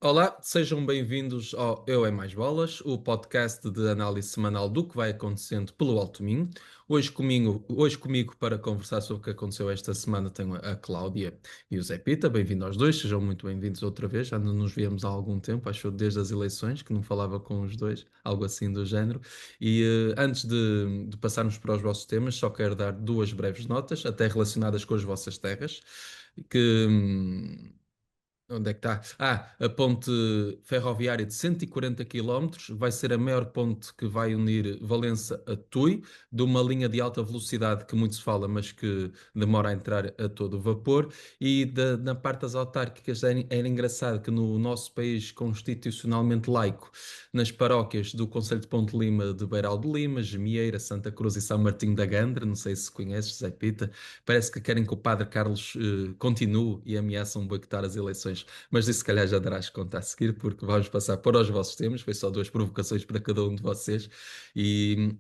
Olá, sejam bem-vindos ao Eu é Mais Bolas, o podcast de análise semanal do que vai acontecendo pelo Alto Minho. Hoje comigo para conversar sobre o que aconteceu esta semana tenho a Cláudia e o Zé Pita. Bem-vindo aos dois, sejam muito bem-vindos outra vez. Já não nos víamos há algum tempo, acho desde as eleições, que não falava com os dois, algo assim do género. Antes de passarmos para os vossos temas, só quero dar duas breves notas, até relacionadas com as vossas terras, que. Onde é que está? A ponte ferroviária de 140 quilómetros vai ser a maior ponte que vai unir Valença a Tui, de uma linha de alta velocidade que muito se fala, mas que demora a entrar a todo vapor. Na parte das autárquicas era engraçado que no nosso país constitucionalmente laico, nas paróquias do Concelho de Ponte Lima, de Beiral de Lima, Gemieira, Santa Cruz e São Martinho da Gandra, não sei se conheces, Zé Pita, parece que querem que o Padre Carlos continue e ameaçam boicotar as eleições. Mas isso se calhar já darás conta a seguir, porque vamos passar para os vossos temas. Foi só duas provocações para cada um de vocês.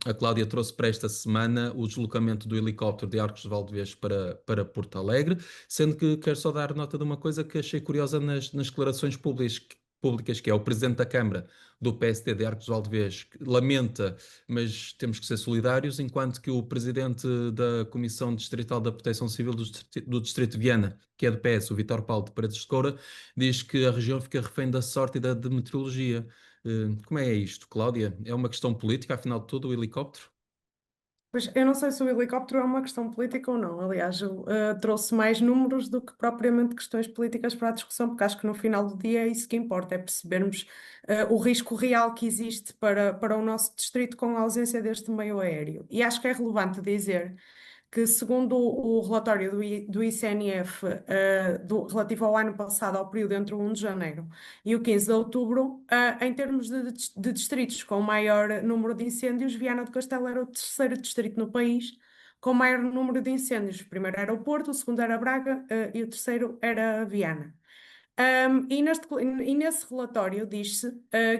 A Cláudia trouxe para esta semana o deslocamento do helicóptero de Arcos de Valdevez para Porto Alegre, sendo que quero só dar nota de uma coisa que achei curiosa nas declarações públicas, que é o Presidente da Câmara do PSD de Arcos de Valdevez, que lamenta, mas temos que ser solidários, enquanto que o Presidente da Comissão Distrital da Proteção Civil do Distrito de Viana, que é do PS, o Vítor Paulo de Paredes de Coura, diz que a região fica refém da sorte e da meteorologia. Como é isto, Cláudia? É uma questão política, afinal de tudo, o helicóptero? Pois eu não sei se o helicóptero é uma questão política ou não. Aliás, eu trouxe mais números do que propriamente questões políticas para a discussão, porque acho que no final do dia é isso que importa, é percebermos o risco real que existe para o nosso distrito com a ausência deste meio aéreo. E acho que é relevante dizer que, segundo o relatório do ICNF, relativo ao ano passado, ao período entre o 1 de janeiro e o 15 de outubro, em termos de distritos com maior número de incêndios, Viana do Castelo era o terceiro distrito no país com maior número de incêndios. O primeiro era o Porto, o segundo era Braga, e o terceiro era Viana. E nesse relatório diz-se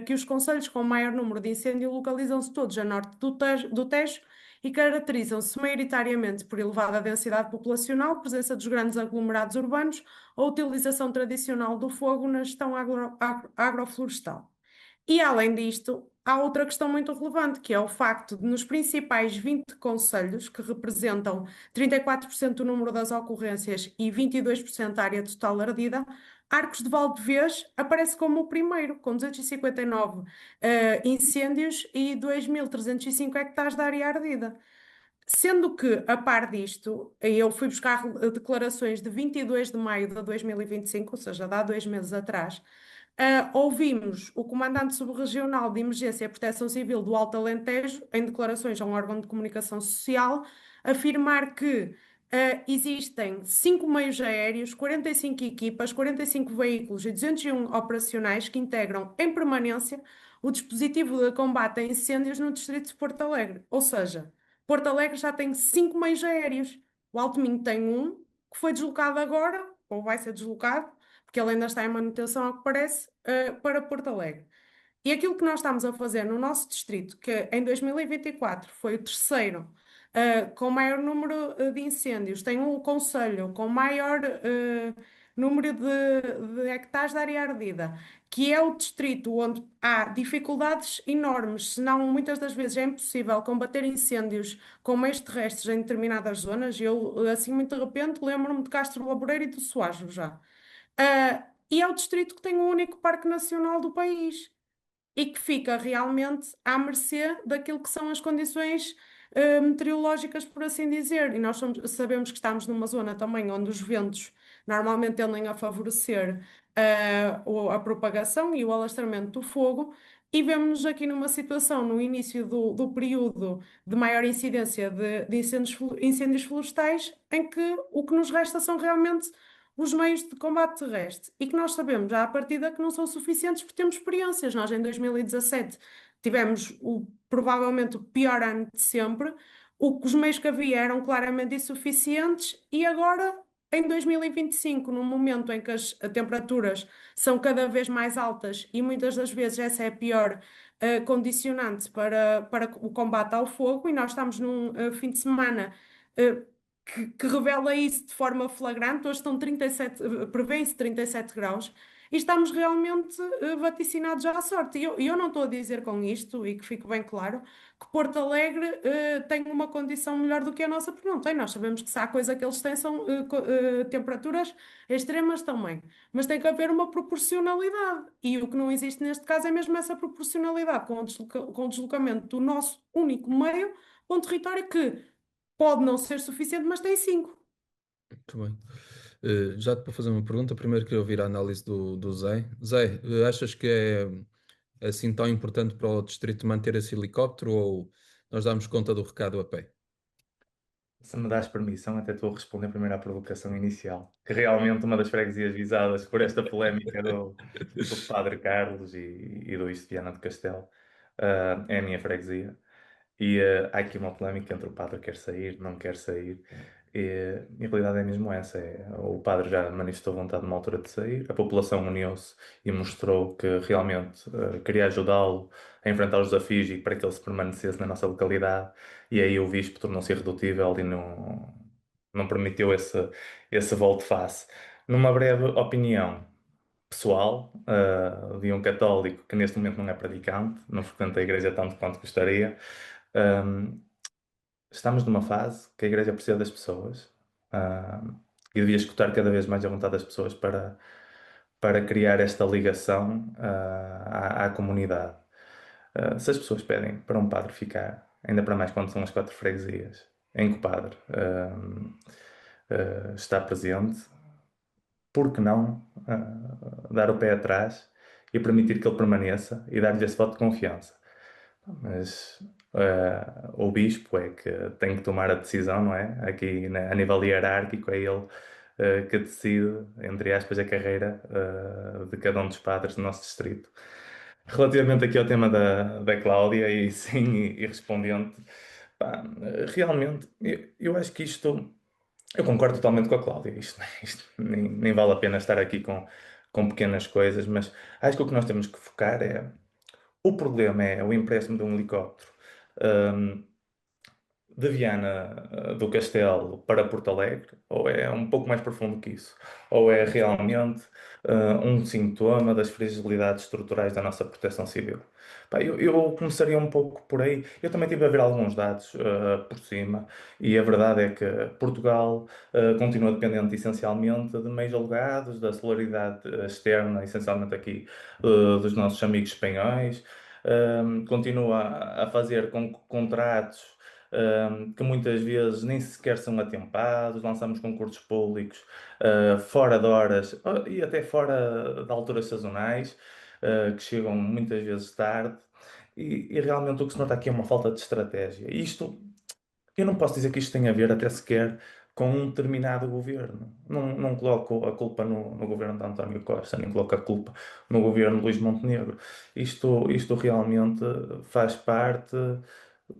que os concelhos com maior número de incêndio localizam-se todos a norte do Tejo e caracterizam-se maioritariamente por elevada densidade populacional, presença dos grandes aglomerados urbanos ou utilização tradicional do fogo na gestão agroflorestal. E além disto, há outra questão muito relevante, que é o facto de nos principais 20 concelhos, que representam 34% do número das ocorrências e 22% da área total ardida, Arcos de Valdevez aparece como o primeiro, com 259 incêndios e 2.305 hectares de área ardida. Sendo que, a par disto, eu fui buscar declarações de 22 de maio de 2025, ou seja, de há 2 meses atrás. Ouvimos o comandante subregional de Emergência e Proteção Civil do Alto Alentejo, em declarações a um órgão de comunicação social, afirmar que existem 5 meios aéreos, 45 equipas, 45 veículos e 201 operacionais que integram em permanência o dispositivo de combate a incêndios no distrito de Porto Alegre. Ou seja, Porto Alegre já tem 5 meios aéreos. O Alto Minho tem um, que foi deslocado agora, ou vai ser deslocado, porque ele ainda está em manutenção, ao que parece, para Porto Alegre. E aquilo que nós estamos a fazer no nosso distrito, que em 2024 foi o terceiro, com maior número de incêndios, tem um concelho com maior número de hectares de área ardida, que é o distrito onde há dificuldades enormes, se não muitas das vezes é impossível combater incêndios com meios terrestres em determinadas zonas. Eu, assim, muito de repente, lembro-me de Castro Laboreiro e do Soajo já. E é o distrito que tem o único parque nacional do país e que fica realmente à mercê daquilo que são as condições meteorológicas, por assim dizer. E nós sabemos que estamos numa zona também onde os ventos normalmente tendem a favorecer a propagação e o alastramento do fogo. E vemos-nos aqui numa situação, no início do período de maior incidência de incêndios florestais, em que o que nos resta são realmente os meios de combate terrestre e que nós sabemos já à partida que não são suficientes porque temos experiências. Nós em 2017 tivemos provavelmente o pior ano de sempre, os meios que havia eram claramente insuficientes e agora, em 2025, num momento em que as temperaturas são cada vez mais altas e muitas das vezes essa é a pior condicionante para o combate ao fogo, e nós estamos num fim de semana que revela isso de forma flagrante. Hoje estão 37, prevêem-se 37 graus. e estamos realmente vaticinados à sorte. E eu não estou a dizer com isto, e que fique bem claro, que Porto Alegre tem uma condição melhor do que a nossa, porque não tem. Nós sabemos que se há coisa que eles têm são temperaturas extremas também. Mas tem que haver uma proporcionalidade. E o que não existe neste caso é mesmo essa proporcionalidade com o deslocamento do nosso único meio para um território que pode não ser suficiente, mas tem cinco. Muito bem. Já te vou fazer uma pergunta. Primeiro queria ouvir a análise do Zé. Zé, achas que é assim tão importante para o distrito manter esse helicóptero ou nós damos conta do recado a pé? Se me dás permissão, até estou a responder primeiro à provocação inicial, que realmente uma das freguesias visadas por esta polémica do Padre Carlos e do Isto Viana do Castelo, é a minha freguesia. E há aqui uma polémica entre o padre quer sair, não quer sair. E a realidade é mesmo essa. O padre já manifestou vontade numa altura de sair, a população uniu-se e mostrou que realmente queria ajudá-lo a enfrentar os desafios e para que ele se permanecesse na nossa localidade. E aí o bispo tornou-se irredutível e não permitiu esse volte-face. Numa breve opinião pessoal, de um católico que neste momento não é praticante, não frequenta a igreja tanto quanto gostaria. Um, Estamos numa fase que a Igreja precisa das pessoas, e devia escutar cada vez mais a vontade das pessoas para criar esta ligação, à comunidade. Se as pessoas pedem para um padre ficar, ainda para mais quando são as 4 freguesias, em que o padre está presente, por que não dar o pé atrás e permitir que ele permaneça e dar-lhe esse voto de confiança? Mas o bispo é que tem que tomar a decisão, não é? Aqui a nível hierárquico é ele que decide, entre aspas, a carreira de cada um dos padres do nosso distrito. Relativamente aqui ao tema da Cláudia, e sim, e respondendo, pá, realmente, eu acho que isto, eu concordo totalmente com a Cláudia, isto nem vale a pena estar aqui com pequenas coisas, mas acho que o que nós temos que focar é o problema é o empréstimo de um helicóptero hum, de Viana do Castelo para Porto Alegre, ou é um pouco mais profundo que isso, ou é realmente um sintoma das fragilidades estruturais da nossa proteção civil. Pá, eu começaria um pouco por aí. Eu também tive a ver alguns dados por cima, e a verdade é que Portugal continua dependente essencialmente de meios alegados, da solidariedade externa, essencialmente aqui dos nossos amigos espanhóis. Continua a fazer contratos que muitas vezes nem sequer são atempados, lançamos concursos públicos fora de horas e até fora de alturas sazonais, que chegam muitas vezes tarde, e realmente o que se nota aqui é uma falta de estratégia. Isto eu não posso dizer que isto tem a ver até sequer com um determinado governo. Não coloco a culpa no governo de António Costa, nem coloco a culpa no governo de Luís Montenegro. Isto realmente faz parte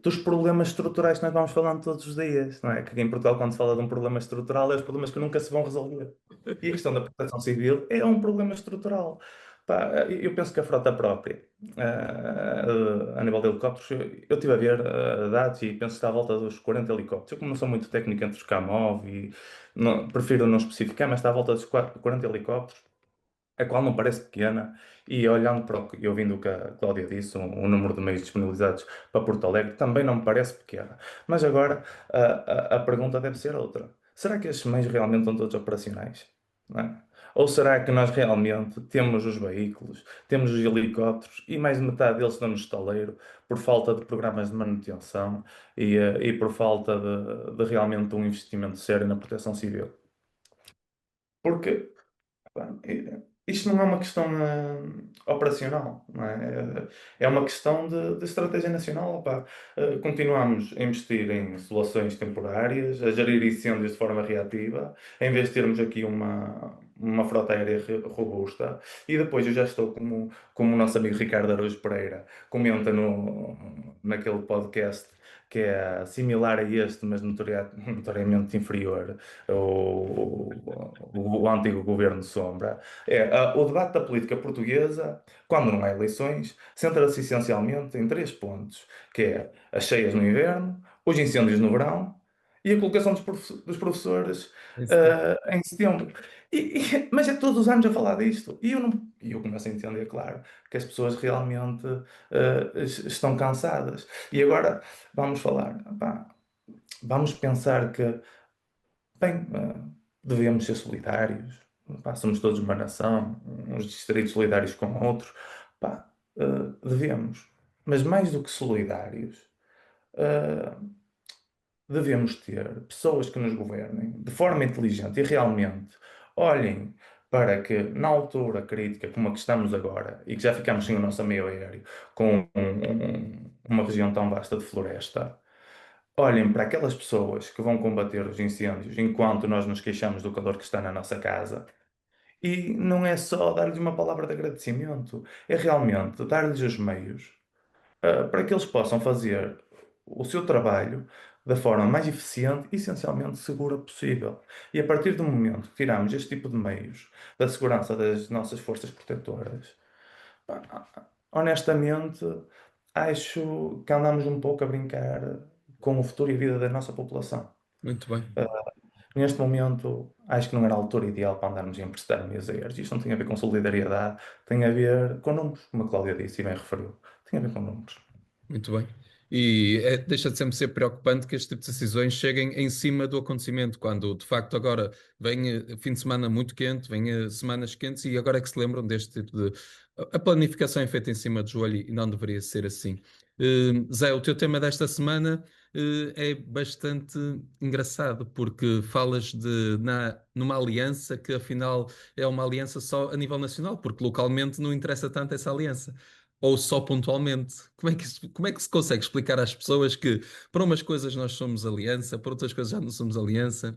dos problemas estruturais que nós vamos falando todos os dias, não é? Que aqui em Portugal, quando se fala de um problema estrutural, é os problemas que nunca se vão resolver. E a questão da proteção civil é um problema estrutural. Pá, eu penso que a frota própria, a nível de helicópteros, eu estive a ver dados e penso que está à volta dos 40 helicópteros. Eu, como não sou muito técnico entre os Kamov e prefiro não especificar, mas está à volta dos 40 helicópteros, a qual não parece pequena, e olhando para e ouvindo o que a Cláudia disse, o número de meios disponibilizados para Porto Alegre também não me parece pequena. Mas agora a pergunta deve ser outra. Será que estes meios realmente estão todos operacionais? Não é? Ou será que nós realmente temos os veículos, temos os helicópteros e mais de metade deles estão no estaleiro por falta de programas de manutenção e por falta de realmente um investimento sério na proteção civil? Porque pá, isto não é uma questão operacional, não é? É uma questão de estratégia nacional. Pá. Continuamos a investir em soluções temporárias, a gerir incêndios de forma reativa, em vez de termos aqui uma frota aérea robusta. E depois eu já estou como o nosso amigo Ricardo Araújo Pereira comenta naquele podcast que é similar a este, mas notoriamente inferior, o antigo governo Sombra. O debate da política portuguesa, quando não há eleições, centra-se essencialmente em 3 pontos, que é as cheias no inverno, os incêndios no verão e a colocação dos professores Em setembro. em setembro. Mas é todos os anos a falar disto. E eu começo a entender, claro, que as pessoas realmente estão cansadas. E agora vamos falar, pá, vamos pensar que, bem, devemos ser solidários. Pá, somos todos uma nação, uns distritos solidários com outros. Pá, devemos. Mas mais do que solidários, eh, devemos ter pessoas que nos governem de forma inteligente e realmente olhem para que, na altura crítica como a que estamos agora, e que já ficamos sem o nosso meio aéreo, com uma região tão vasta de floresta, olhem para aquelas pessoas que vão combater os incêndios enquanto nós nos queixamos do calor que está na nossa casa. E não é só dar-lhes uma palavra de agradecimento, é realmente dar-lhes os meios para que eles possam fazer o seu trabalho da forma mais eficiente e essencialmente segura possível. E a partir do momento que tiramos este tipo de meios da segurança das nossas forças protetoras, pá, honestamente, acho que andamos um pouco a brincar com o futuro e a vida da nossa população. Muito bem. Neste momento, acho que não era a altura ideal para andarmos a emprestar meus aéreos. Isto não tem a ver com solidariedade, tem a ver com números, como a Cláudia disse e bem referiu. Tem a ver com números. Muito bem. E deixa de sempre ser preocupante que este tipo de decisões cheguem em cima do acontecimento, quando de facto agora vem fim de semana muito quente, vem semanas quentes e agora é que se lembram deste tipo de. A planificação é feita em cima do joelho e não deveria ser assim. Zé, o teu tema desta semana é bastante engraçado, porque falas numa aliança que afinal é uma aliança só a nível nacional, porque localmente não interessa tanto essa aliança ou só pontualmente? Como é que se consegue explicar às pessoas que para umas coisas nós somos aliança, para outras coisas já não somos aliança?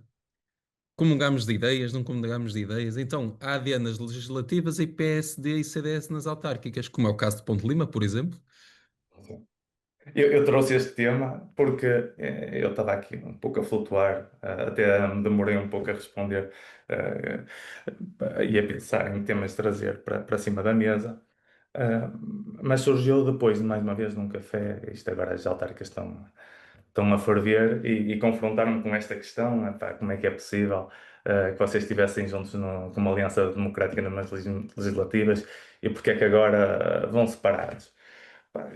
Comungamos de ideias, não comungamos de ideias. Então, há AD nas legislativas e PSD e CDS nas autárquicas, como é o caso de Ponte Lima, por exemplo. Eu trouxe este tema porque eu estava aqui um pouco a flutuar, até me demorei um pouco a responder e a pensar em temas de trazer para cima da mesa. Uh, mas surgiu depois de mais uma vez num café, isto agora as autárquicas estão a ferver e confrontaram-me com esta questão, epá, como é que é possível que vocês estivessem juntos com uma aliança democrática nas legislativas e porque é que agora vão separados? Pá,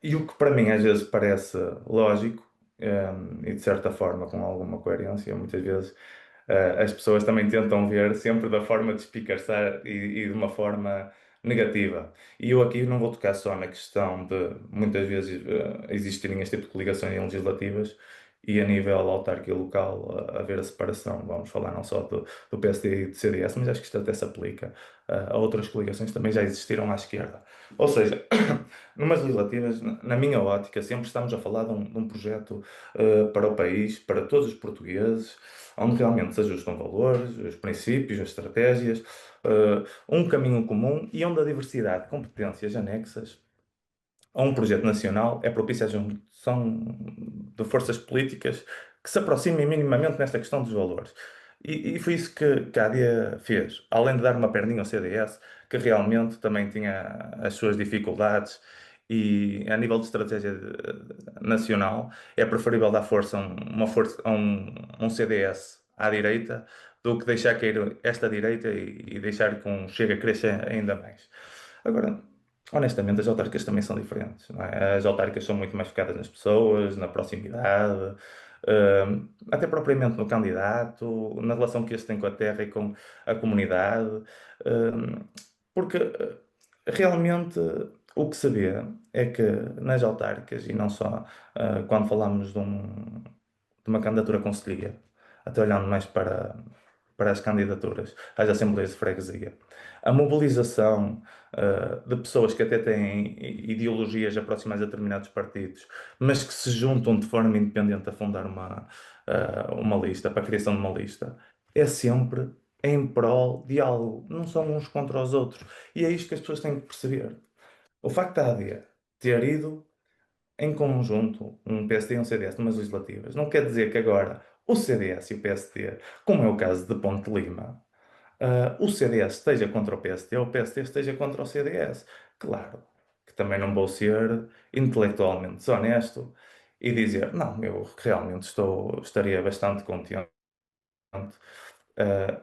e o que para mim às vezes parece lógico, e de certa forma com alguma coerência, muitas vezes as pessoas também tentam ver sempre da forma de espicaçar e de uma forma negativa. E eu aqui não vou tocar só na questão de muitas vezes existirem este tipo de coligações legislativas e a nível autárquico e local haver a separação. Vamos falar não só do PSD e do CDS, mas acho que isto até se aplica a outras coligações que também já existiram à esquerda. Ou seja, numas legislativas, na minha ótica, sempre estamos a falar de um projeto para o país, para todos os portugueses, onde realmente se ajustam valores, os princípios, as estratégias, um caminho comum e onde a diversidade de competências anexas a um projeto nacional é propícia à junção de forças políticas que se aproximem minimamente nesta questão dos valores. E foi isso que a AD fez, além de dar uma perninha ao CDS, que realmente também tinha as suas dificuldades, e a nível de estratégia nacional é preferível dar força a um CDS à direita do que deixar cair esta direita e deixar que um Chega cresça ainda mais. Agora, honestamente, as autárquicas também são diferentes, não é? As autárquicas são muito mais focadas nas pessoas, na proximidade, até propriamente no candidato, na relação que este tem com a terra e com a comunidade, porque realmente o que se vê é que nas autárquicas, e não só quando falamos de uma candidatura conselhia, até olhando mais para as candidaturas às assembleias de freguesia, a mobilização de pessoas que até têm ideologias aproximadas a determinados partidos, mas que se juntam de forma independente a fundar uma lista, para a criação de uma lista, é sempre em prol de algo, não são uns contra os outros. E é isto que as pessoas têm que perceber. O facto da AD ter ido em conjunto um PSD e um CDS numas legislativas não quer dizer que agora o CDS e o PSD, como é o caso de Ponte Lima, o CDS esteja contra o PSD ou o PSD esteja contra o CDS. Claro que também não vou ser intelectualmente desonesto e dizer, não, eu realmente estaria bastante contente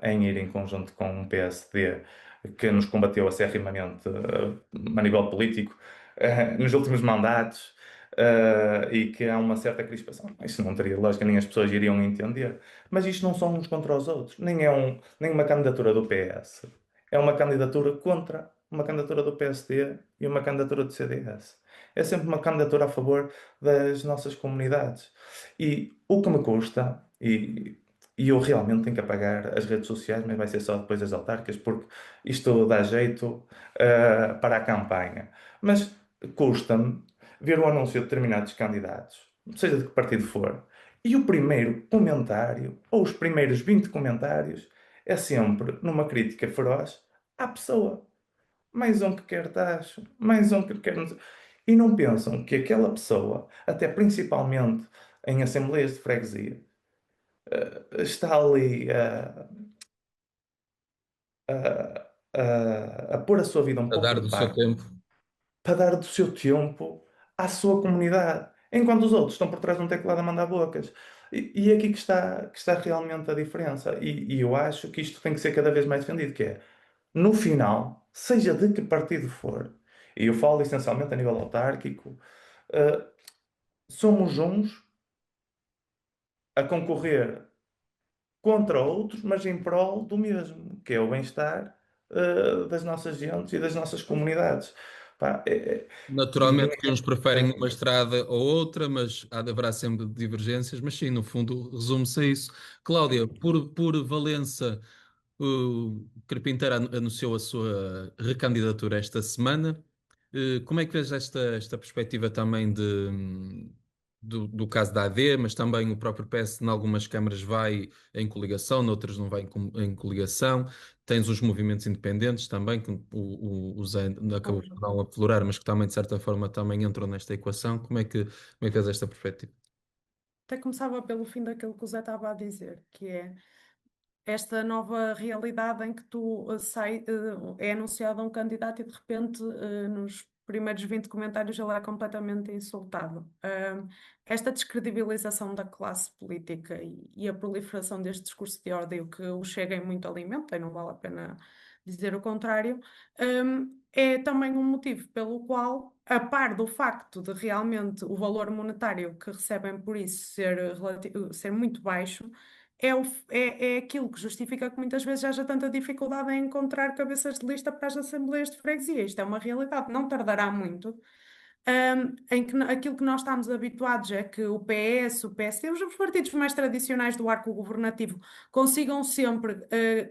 em ir em conjunto com um PSD que nos combateu acerrimamente a nível político nos últimos mandatos e que há uma certa crispação. Isso não teria lógica, nem as pessoas iriam entender. Mas isto não são uns contra os outros, nem uma candidatura do PS. É uma candidatura contra uma candidatura do PSD e uma candidatura do CDS. É sempre uma candidatura a favor das nossas comunidades. E o que me custa, e eu realmente tenho que apagar as redes sociais, mas vai ser só depois das autárquicas, porque isto dá jeito para a campanha. Mas custa-me ver o anúncio de determinados candidatos, seja de que partido for, e o primeiro comentário, ou os primeiros 20 comentários, é sempre numa crítica feroz à pessoa. Mais um que quer taxa, mais um que quer. E não pensam que aquela pessoa, até principalmente em assembleias de freguesia, está ali a pôr a sua vida um A pouco dar de do seu parte tempo. para dar do seu tempo à sua comunidade, enquanto os outros estão por trás de um teclado a mandar bocas. E é aqui que está realmente a diferença. E eu acho que isto tem que ser cada vez mais defendido, que é, no final, seja de que partido for, e eu falo essencialmente a nível autárquico, eh, somos uns a concorrer contra outros, mas em prol do mesmo, que é o bem-estar das nossas gentes e das nossas comunidades. Pá, e eu Naturalmente que uns preferem uma entendo. estrada ou outra, mas haverá sempre divergências, mas sim, no fundo, resume-se a isso. Cláudia, por Valença, o Carpinteiro anunciou a sua recandidatura esta semana. Como é que vês esta perspectiva também do caso da AD, mas também o próprio PS, em algumas câmaras, vai em coligação, noutras não vai em coligação. Tens os movimentos independentes também, que o Zé acabou por não aflorar, mas que também, de certa forma, também entram nesta equação. Como é que vês esta perspectiva? Até começava pelo fim daquilo que o Zé estava a dizer, que é esta nova realidade em que é anunciado um candidato e de repente nos primeiros 20 comentários ele é completamente insultado. Esta descredibilização da classe política e a proliferação deste discurso de ódio que o Chega em muito alimenta, e não vale a pena dizer o contrário, é também um motivo pelo qual, a par do facto de realmente o valor monetário que recebem por isso ser muito baixo, é aquilo que justifica que muitas vezes haja tanta dificuldade em encontrar cabeças de lista para as assembleias de freguesia. Isto é uma realidade, não tardará muito. Em que aquilo que nós estamos habituados é que o PS, o PSD, os partidos mais tradicionais do arco governativo consigam sempre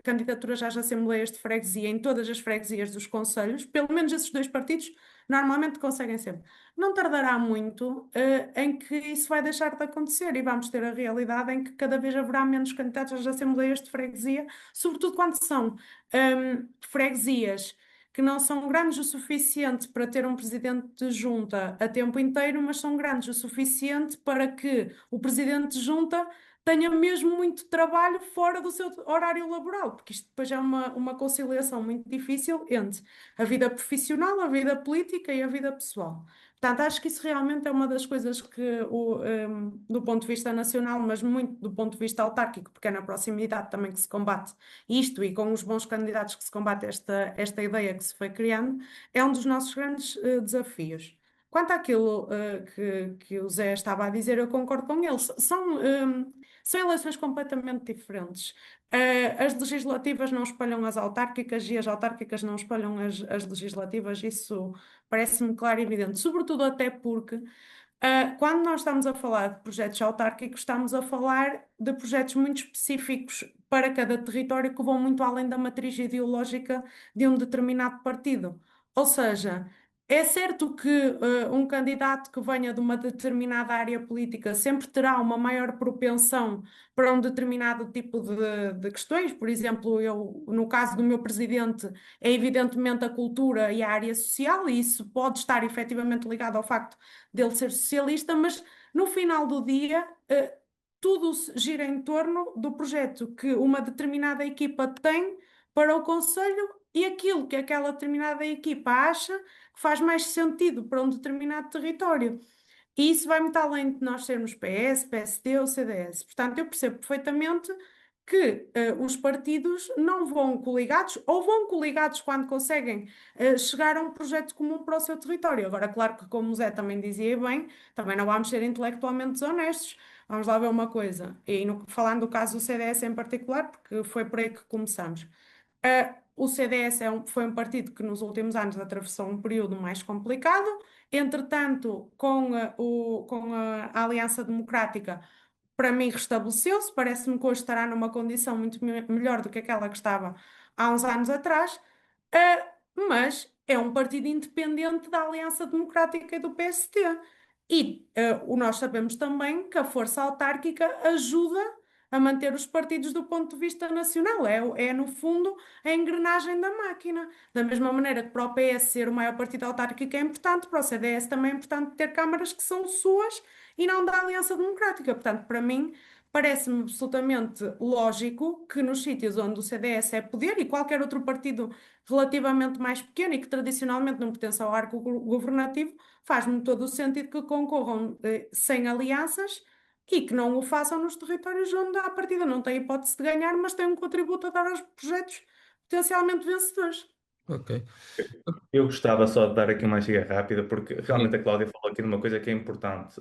candidaturas às assembleias de freguesia em todas as freguesias dos concelhos, pelo menos esses dois partidos normalmente conseguem sempre. Não tardará muito em que isso vai deixar de acontecer e vamos ter a realidade em que cada vez haverá menos candidatos às assembleias de freguesia, sobretudo quando são freguesias que não são grandes o suficiente para ter um presidente de junta a tempo inteiro, mas são grandes o suficiente para que o presidente de junta tenha mesmo muito trabalho fora do seu horário laboral, porque isto depois é uma conciliação muito difícil entre a vida profissional, a vida política e a vida pessoal. Portanto, acho que isso realmente é uma das coisas que, do ponto de vista nacional, mas muito do ponto de vista autárquico, porque é na proximidade também que se combate isto e com os bons candidatos que se combate esta ideia que se foi criando, é um dos nossos grandes desafios. Quanto àquilo que o Zé estava a dizer, eu concordo com ele. São eleições completamente diferentes. As legislativas não espalham as autárquicas e as autárquicas não espalham as legislativas, isso parece-me claro e evidente, sobretudo até porque quando nós estamos a falar de projetos autárquicos, estamos a falar de projetos muito específicos para cada território que vão muito além da matriz ideológica de um determinado partido. Ou seja, é certo que um candidato que venha de uma determinada área política sempre terá uma maior propensão para um determinado tipo de questões. Por exemplo, eu, no caso do meu presidente, é evidentemente a cultura e a área social, e isso pode estar efetivamente ligado ao facto dele ser socialista, mas no final do dia, tudo gira em torno do projeto que uma determinada equipa tem para o Conselho e aquilo que aquela determinada equipa acha que faz mais sentido para um determinado território. E isso vai muito além de nós sermos PS, PSD ou CDS. Portanto, eu percebo perfeitamente que os partidos não vão coligados ou vão coligados quando conseguem chegar a um projeto comum para o seu território. Agora, claro que, como o Zé também dizia bem, também não vamos ser intelectualmente desonestos. Vamos lá ver uma coisa. E falando do caso do CDS em particular, porque foi por aí que começamos. O CDS foi um partido que nos últimos anos atravessou um período mais complicado. Entretanto, com a Aliança Democrática, para mim restabeleceu-se. Parece-me que hoje estará numa condição muito melhor do que aquela que estava há uns anos atrás. Mas é um partido independente da Aliança Democrática e do PSD. E nós sabemos também que a força autárquica ajuda a manter os partidos do ponto de vista nacional. É, no fundo, a engrenagem da máquina. Da mesma maneira que para o PS ser o maior partido autárquico é importante, para o CDS também é importante ter câmaras que são suas e não da Aliança Democrática. Portanto, para mim, parece-me absolutamente lógico que nos sítios onde o CDS é poder e qualquer outro partido relativamente mais pequeno e que tradicionalmente não pertence ao arco governativo, faz-me todo o sentido que concorram sem alianças e que não o façam nos territórios onde à partida não têm hipótese de ganhar, mas têm um contributo a dar aos projetos potencialmente vencedores. Ok. Eu gostava só de dar aqui uma chega rápida, porque realmente a Sim. Cláudia falou aqui de uma coisa que é importante,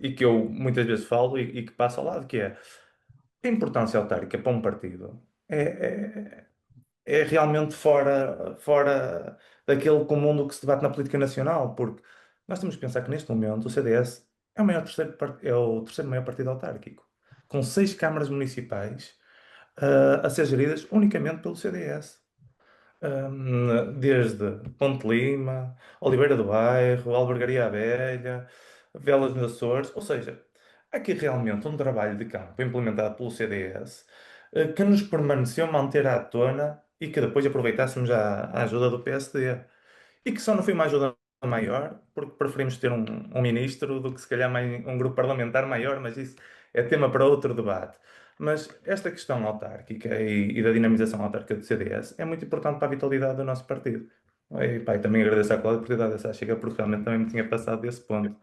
e que eu muitas vezes falo e que passa ao lado, que é a importância autárquica para um partido é realmente fora daquele comum do que se debate na política nacional, porque nós temos que pensar que neste momento o CDS é o terceiro maior partido autárquico, com 6 câmaras municipais, a ser geridas unicamente pelo CDS. Desde Ponte Lima, Oliveira do Bairro, Albergaria à Velha, Velas nos Açores, ou seja, há aqui realmente um trabalho de campo implementado pelo CDS, que nos permaneceu manter à tona e que depois aproveitássemos a ajuda do PSD. E que só não foi uma ajuda maior, porque preferimos ter um ministro do que se calhar um grupo parlamentar maior, mas isso é tema para outro debate. Mas esta questão autárquica e da dinamização autárquica do CDS é muito importante para a vitalidade do nosso partido. E, pá, e também agradeço à Cláudia por ter dado essa chega, porque realmente também me tinha passado desse ponto.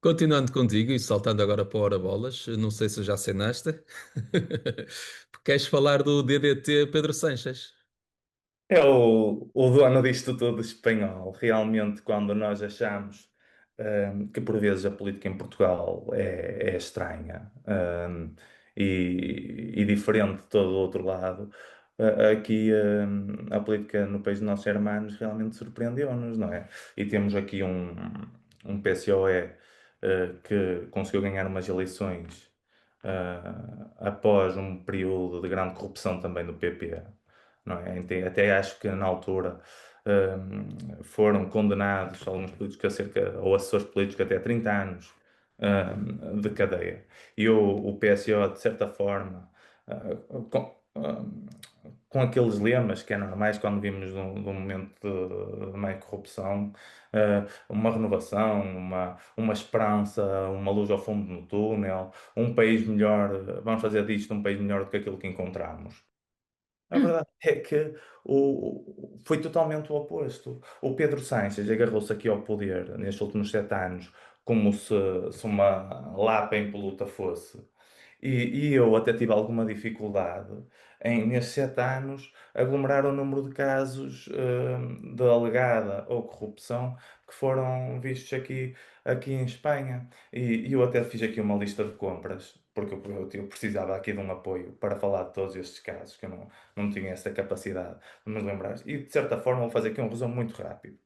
Continuando contigo e saltando agora para o Hora Bolas, não sei se já sei nesta, queres falar do DDT Pedro Sanches? É o dono disto tudo espanhol. Realmente, quando nós achamos que por vezes a política em Portugal é estranha, e diferente de todo o outro lado, aqui a política no país dos nossos hermanos realmente surpreendeu-nos, não é? E temos aqui um PCOE que conseguiu ganhar umas eleições após um período de grande corrupção também do PP, não é? Até acho que na altura foram condenados alguns políticos ou assessores políticos até 30 anos de cadeia. E o PSO, de certa forma, com aqueles lemas que é normais quando vimos de um momento de meia corrupção, uma renovação, uma esperança, uma luz ao fundo no túnel, um país melhor, vamos fazer disto um país melhor do que aquilo que encontramos. A verdade é que foi totalmente o oposto. O Pedro Sánchez agarrou-se aqui ao poder nestes últimos 7 anos como se uma lapa impoluta fosse. E eu até tive alguma dificuldade em, nesses 7 anos, aglomerar o número de casos de alegada ou corrupção que foram vistos aqui em Espanha. E eu até fiz aqui uma lista de compras, porque eu precisava aqui de um apoio para falar de todos estes casos, que eu não tinha essa capacidade de me lembrar. E, de certa forma, vou fazer aqui um resumo muito rápido.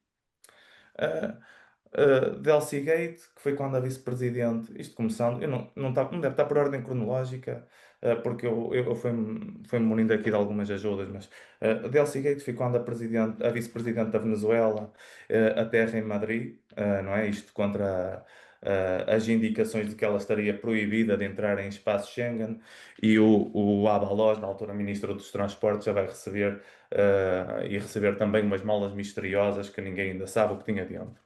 Delcy Gate, que foi quando a vice-presidente, isto começando, eu não deve estar por ordem cronológica, porque eu fui-me munindo aqui de algumas ajudas, mas Delcy Gate foi quando a vice-presidente da Venezuela aterra em Madrid, não é? Isto contra as indicações de que ela estaria proibida de entrar em espaço Schengen, e o Ábalos, na altura ministro dos Transportes, já vai receber e receber também umas malas misteriosas que ninguém ainda sabe o que tinha dentro.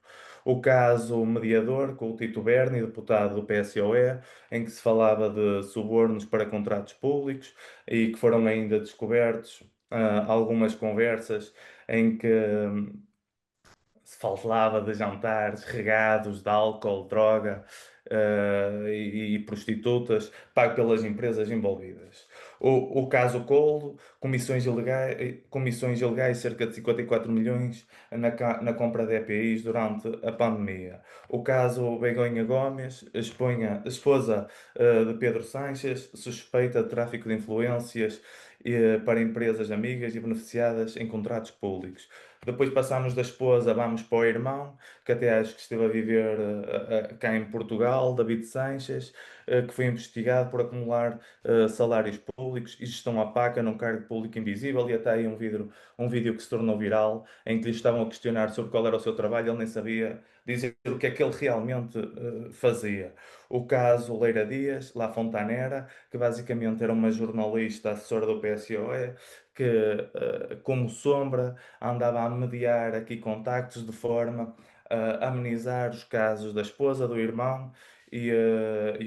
O caso mediador com o Tito Berni, deputado do PSOE, em que se falava de subornos para contratos públicos e que foram ainda descobertos algumas conversas em que falava de jantares regados de álcool, droga e prostitutas, pago pelas empresas envolvidas. O caso Colo, comissões ilegais, cerca de 54 milhões na compra de EPIs durante a pandemia. O caso Begonha Gomes, esposa de Pedro Sánchez, suspeita de tráfico de influências para empresas amigas e beneficiadas em contratos públicos. Depois passamos da esposa, vamos para o irmão, que até acho que esteve a viver cá em Portugal, David Sanches, que foi investigado por acumular salários públicos e gestão opaca num cargo público invisível. E até aí um vídeo que se tornou viral, em que lhe estavam a questionar sobre qual era o seu trabalho, ele nem sabia dizer o que é que ele realmente fazia. O caso Leira Dias, La Fontanera, que basicamente era uma jornalista assessora do PSOE, que, como sombra, andava a mediar aqui contactos de forma a amenizar os casos da esposa, do irmão e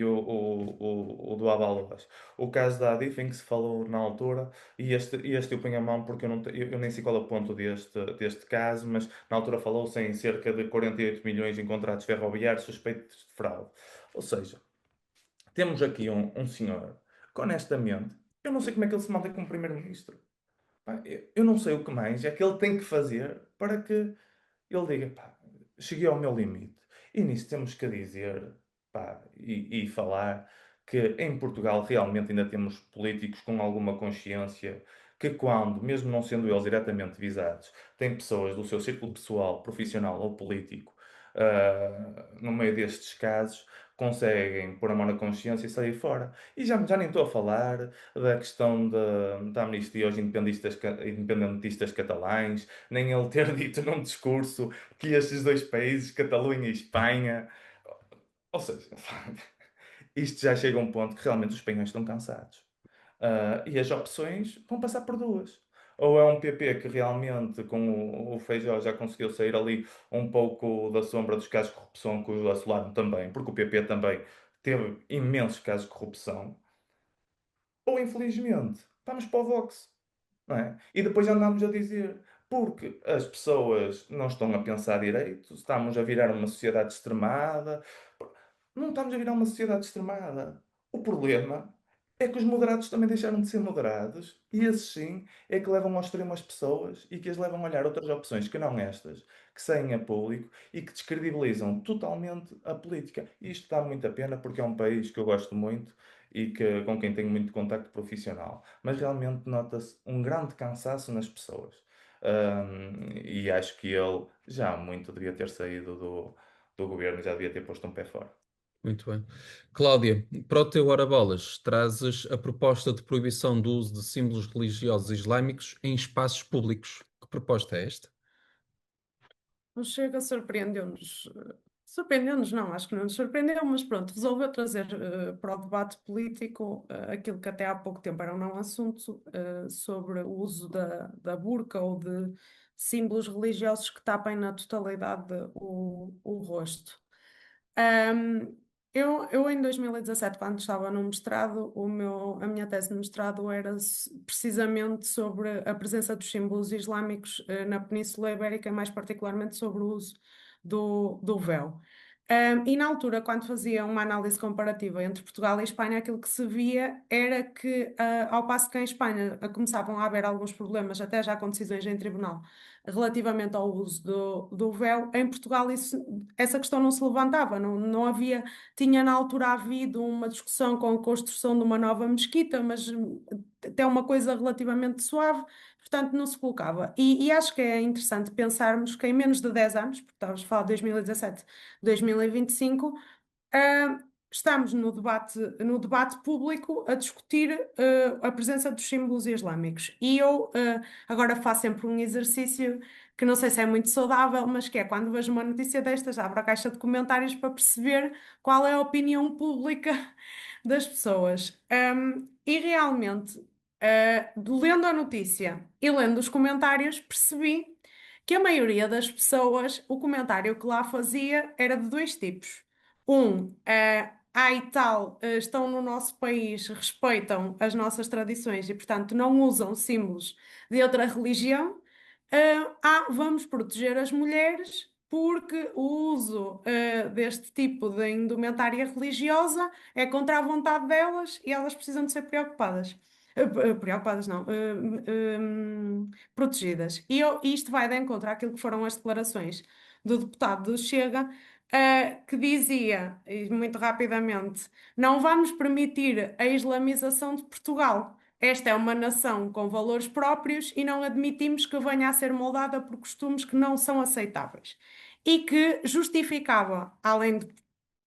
o do Abalós. O caso da Adif, em que se falou na altura, e este eu ponho a mão porque eu nem sei qual é o ponto deste caso, mas na altura falou-se em cerca de 48 milhões em contratos ferroviários suspeitos de fraude. Ou seja, temos aqui um senhor que, honestamente, eu não sei como é que ele se mantém como primeiro-ministro. Pá, eu não sei o que mais é que ele tem que fazer para que ele diga, pá, cheguei ao meu limite. E nisso temos que dizer, pá, e falar que em Portugal realmente ainda temos políticos com alguma consciência que quando, mesmo não sendo eles diretamente visados, têm pessoas do seu círculo pessoal, profissional ou político, no meio destes casos, conseguem pôr a mão na consciência e sair fora. E já nem estou a falar da questão da amnistia aos independentistas catalães, nem ele ter dito num discurso que estes dois países, Catalunha e Espanha, ou seja, isto já chega a um ponto que realmente os espanhóis estão cansados. E as opções vão passar por duas. Ou é um PP que realmente, com o Feijó, já conseguiu sair ali um pouco da sombra dos casos de corrupção que o assolaram também, porque o PP também teve imensos casos de corrupção. Ou, infelizmente, vamos para o Vox, não é? E depois andamos a dizer, porque as pessoas não estão a pensar direito, estamos a virar uma sociedade extremada. Não estamos a virar uma sociedade extremada. O problema é que os moderados também deixaram de ser moderados, e esses sim é que levam ao extremo as pessoas e que as levam a olhar outras opções que não estas, que saem a público e que descredibilizam totalmente a política. E isto dá muita pena porque é um país que eu gosto muito e com quem tenho muito contacto profissional. Mas realmente nota-se um grande cansaço nas pessoas. E acho que ele já há muito devia ter saído do governo, já devia ter posto um pé fora. Muito bem. Cláudia, para o teu Ora Bolas, trazes a proposta de proibição do uso de símbolos religiosos islâmicos em espaços públicos. Que proposta é esta? O Chega surpreendeu-nos. Surpreendeu-nos, não, acho que não nos surpreendeu, mas pronto, resolveu trazer para o debate político aquilo que até há pouco tempo era um não assunto, sobre o uso da burca ou de símbolos religiosos que tapem na totalidade o rosto. Ahm, eu em 2017, quando estava no mestrado, a minha tese de mestrado era precisamente sobre a presença dos símbolos islâmicos na Península Ibérica, e mais particularmente sobre o uso do véu. E na altura, quando fazia uma análise comparativa entre Portugal e Espanha, aquilo que se via era que, ao passo que em Espanha começavam a haver alguns problemas, até já com decisões em tribunal, relativamente ao uso do véu, em Portugal essa questão não se levantava, não havia, tinha na altura havido uma discussão com a construção de uma nova mesquita, mas até uma coisa relativamente suave, portanto não se colocava. E acho que é interessante pensarmos que em menos de 10 anos, porque estávamos a falar de 2017, 2025, estamos no debate público a discutir a presença dos símbolos islâmicos. E eu agora faço sempre um exercício que não sei se é muito saudável, mas que é quando vejo uma notícia destas, abro a caixa de comentários para perceber qual é a opinião pública das pessoas. E realmente, lendo a notícia e lendo os comentários, percebi que a maioria das pessoas, o comentário que lá fazia era de dois tipos. Ai tal, estão no nosso país, respeitam as nossas tradições e, portanto, não usam símbolos de outra religião. Vamos proteger as mulheres porque o uso deste tipo de indumentária religiosa é contra a vontade delas e elas precisam de ser preocupadas. Preocupadas não, protegidas. E isto vai de encontro àquilo que foram as declarações do deputado do Chega, que dizia, e muito rapidamente, não vamos permitir a islamização de Portugal. Esta é uma nação com valores próprios e não admitimos que venha a ser moldada por costumes que não são aceitáveis. E que justificava, além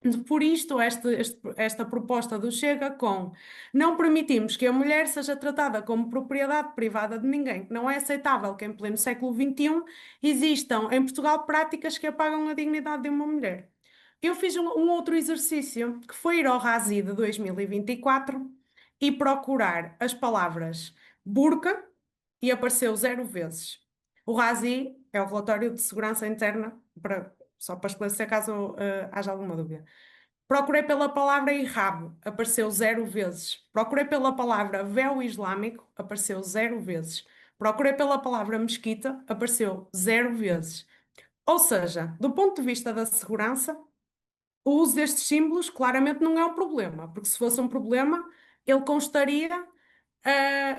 de por isto, esta proposta do Chega com não permitimos que a mulher seja tratada como propriedade privada de ninguém. Não é aceitável que em pleno século XXI existam em Portugal práticas que apagam a dignidade de uma mulher. Eu fiz um outro exercício, que foi ir ao Razi de 2024 e procurar as palavras burca e apareceu 0 vezes. O Razi é o relatório de segurança interna, só para esclarecer caso haja alguma dúvida. Procurei pela palavra hijab, apareceu 0 vezes. Procurei pela palavra véu islâmico, apareceu 0 vezes. Procurei pela palavra mesquita, apareceu 0 vezes. Ou seja, do ponto de vista da segurança, o uso destes símbolos claramente não é um problema, porque se fosse um problema, ele constaria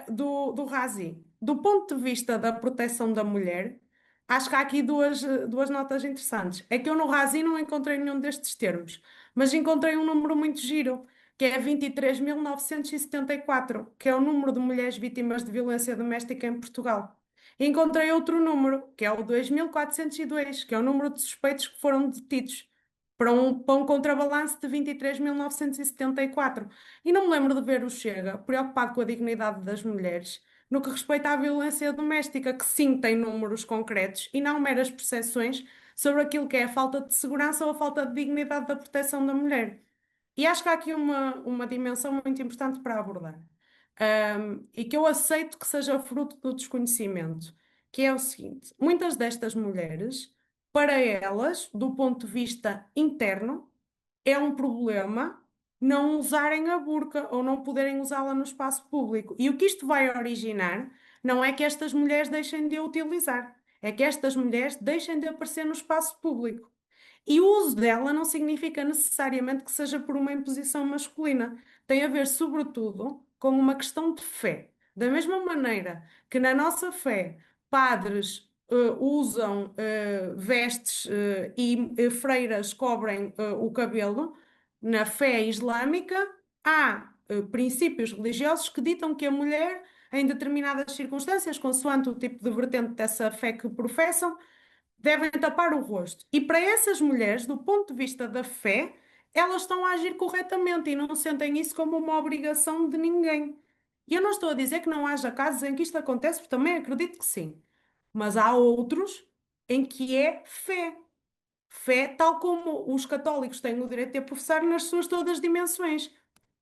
do Razi. Do ponto de vista da proteção da mulher, acho que há aqui duas notas interessantes. É que eu no Razi não encontrei nenhum destes termos, mas encontrei um número muito giro, que é 23.974, que é o número de mulheres vítimas de violência doméstica em Portugal. E encontrei outro número, que é o 2.402, que é o número de suspeitos que foram detidos para um contrabalanço de 23.974. E não me lembro de ver o Chega preocupado com a dignidade das mulheres no que respeita à violência doméstica, que sim tem números concretos e não meras percepções sobre aquilo que é a falta de segurança ou a falta de dignidade da proteção da mulher. E acho que há aqui uma dimensão muito importante para abordar. E que eu aceito que seja fruto do desconhecimento, que é o seguinte: muitas destas mulheres, para elas, do ponto de vista interno, é um problema não usarem a burca ou não poderem usá-la no espaço público. E o que isto vai originar não é que estas mulheres deixem de a utilizar, é que estas mulheres deixem de aparecer no espaço público. E o uso dela não significa necessariamente que seja por uma imposição masculina. Tem a ver, sobretudo, com uma questão de fé. Da mesma maneira que na nossa fé, padres usam vestes e freiras cobrem o cabelo, na fé islâmica há princípios religiosos que ditam que a mulher, em determinadas circunstâncias, consoante o tipo de vertente dessa fé que professam, devem tapar o rosto. E para essas mulheres, do ponto de vista da fé, elas estão a agir corretamente e não sentem isso como uma obrigação de ninguém. E eu não estou a dizer que não haja casos em que isto acontece, porque também acredito que sim. Mas há outros em que é fé. Fé, tal como os católicos têm o direito de a professar nas suas todas as dimensões.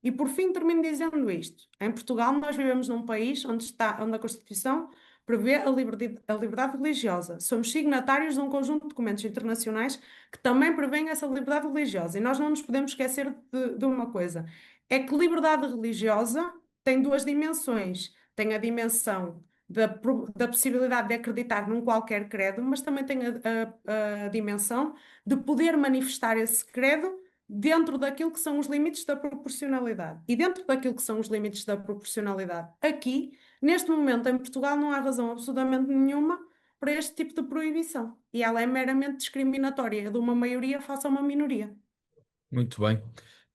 E por fim termino dizendo isto. Em Portugal nós vivemos num país onde a Constituição prevê a liberdade religiosa. Somos signatários de um conjunto de documentos internacionais que também prevêem essa liberdade religiosa. E nós não nos podemos esquecer de uma coisa: é que liberdade religiosa tem duas dimensões. Tem a dimensão da possibilidade de acreditar num qualquer credo, mas também tem a dimensão de poder manifestar esse credo dentro daquilo que são os limites da proporcionalidade. E dentro daquilo que são os limites da proporcionalidade, aqui, neste momento, em Portugal, não há razão absolutamente nenhuma para este tipo de proibição. E ela é meramente discriminatória de uma maioria face a uma minoria. Muito bem.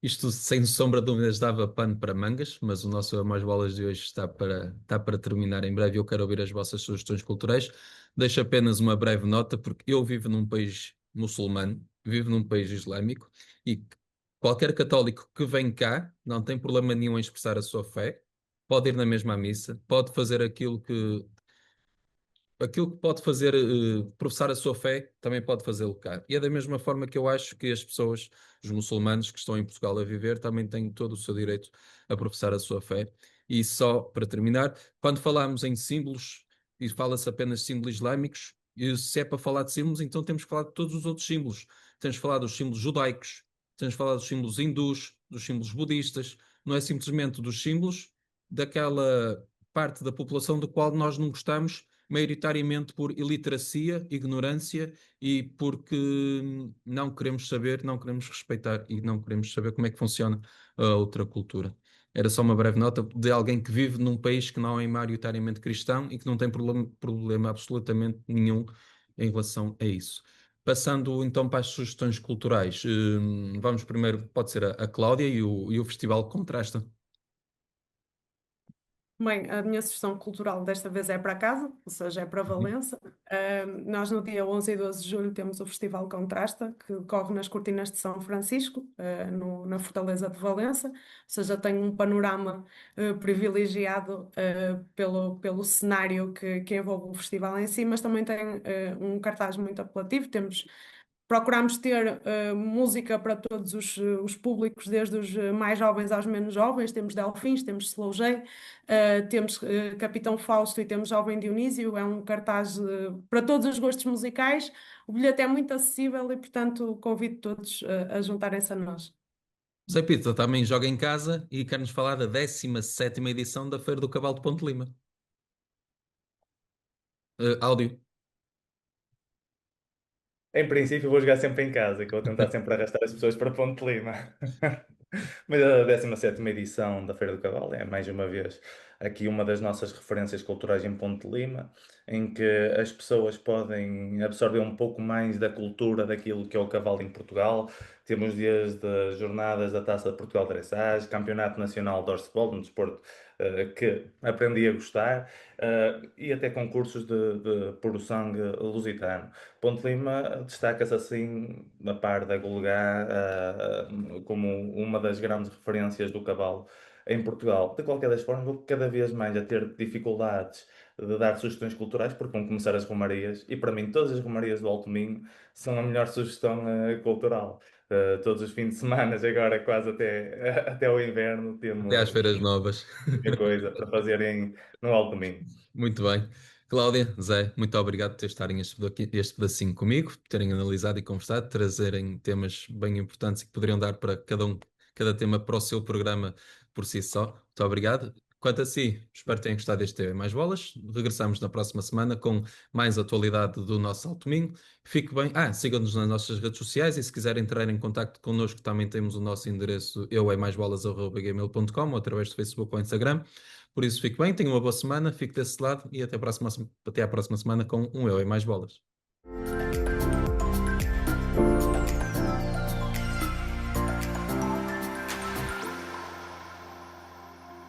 Isto, sem sombra de dúvidas, dava pano para mangas, mas o nosso Mais Bolas de hoje está para terminar em breve. Eu quero ouvir as vossas sugestões culturais. Deixo apenas uma breve nota, porque eu vivo num país muçulmano, vivo num país islâmico, e qualquer católico que vem cá não tem problema nenhum em expressar a sua fé, pode ir na mesma missa, pode fazer aquilo que pode fazer, professar a sua fé, também pode fazê-lo cá. E é da mesma forma que eu acho que as pessoas, os muçulmanos que estão em Portugal a viver, também têm todo o seu direito a professar a sua fé. E só para terminar, quando falamos em símbolos, e fala-se apenas de símbolos islâmicos, e se é para falar de símbolos, então temos que falar de todos os outros símbolos. Temos que falar dos símbolos judaicos, temos que falar dos símbolos hindus, dos símbolos budistas, não é simplesmente dos símbolos daquela parte da população do qual nós não gostamos maioritariamente por iliteracia, ignorância e porque não queremos saber, não queremos respeitar e não queremos saber como é que funciona a outra cultura. Era só uma breve nota de alguém que vive num país que não é maioritariamente cristão e que não tem problema absolutamente nenhum em relação a isso. Passando então para as sugestões culturais, vamos primeiro, pode ser a Cláudia e o Festival Contrasta. Bem, a minha sugestão cultural desta vez é para casa, ou seja, é para Valença. Nós no dia 11 e 12 de julho temos o Festival Contrasta, que decorre nas Cortinas de São Francisco, na Fortaleza de Valença. Ou seja, tem um panorama privilegiado pelo cenário que envolve o festival em si, mas também tem um cartaz muito apelativo. Procuramos ter música para todos os públicos, desde os mais jovens aos menos jovens. Temos Delfins, temos Slow J, temos Capitão Fausto e temos Jovem Dionísio. É um cartaz para todos os gostos musicais. O bilhete é muito acessível e, portanto, convido todos a juntarem-se a nós. Zé Pita também joga em casa e quer-nos falar da 17ª edição da Feira do Cavalo de Ponte Lima. Áudio. Em princípio, vou jogar sempre em casa, que eu vou tentar sempre arrastar as pessoas para Ponte Lima. Mas a 17ª edição da Feira do Cavalo é, mais uma vez, aqui uma das nossas referências culturais em Ponte Lima, em que as pessoas podem absorver um pouco mais da cultura daquilo que é o cavalo em Portugal. Temos desde jornadas da Taça de Portugal de Dressage, Campeonato Nacional de Horseball, um desporto que aprendi a gostar, e até concursos de puro sangue lusitano. Ponte Lima destaca-se assim, a par da Golgá, como uma das grandes referências do cavalo em Portugal. De qualquer das formas, vou cada vez mais a ter dificuldades de dar sugestões culturais, porque vão começar as romarias, e para mim todas as romarias do Alto Minho são a melhor sugestão cultural. Todos os fins de semana, agora quase até o inverno, Até às temos feiras novas. muita coisa para fazerem no Alto Minho. Muito bem. Cláudia, Zé, muito obrigado por estarem este pedacinho comigo, por terem analisado e conversado, trazerem temas bem importantes e que poderiam dar para cada tema para o seu programa por si só. Muito obrigado. Quanto a si, espero que tenham gostado deste tema Mais Bolas. Regressamos na próxima semana com mais atualidade do nosso Alto Minho. Fique bem. Sigam-nos nas nossas redes sociais e se quiserem entrar em contacto connosco, também temos o nosso endereço euemaisbolas@gmail.com ou através do Facebook ou Instagram. Por isso, fique bem, tenha uma boa semana, fique desse lado e até a próxima semana com um Eu e Mais Bolas.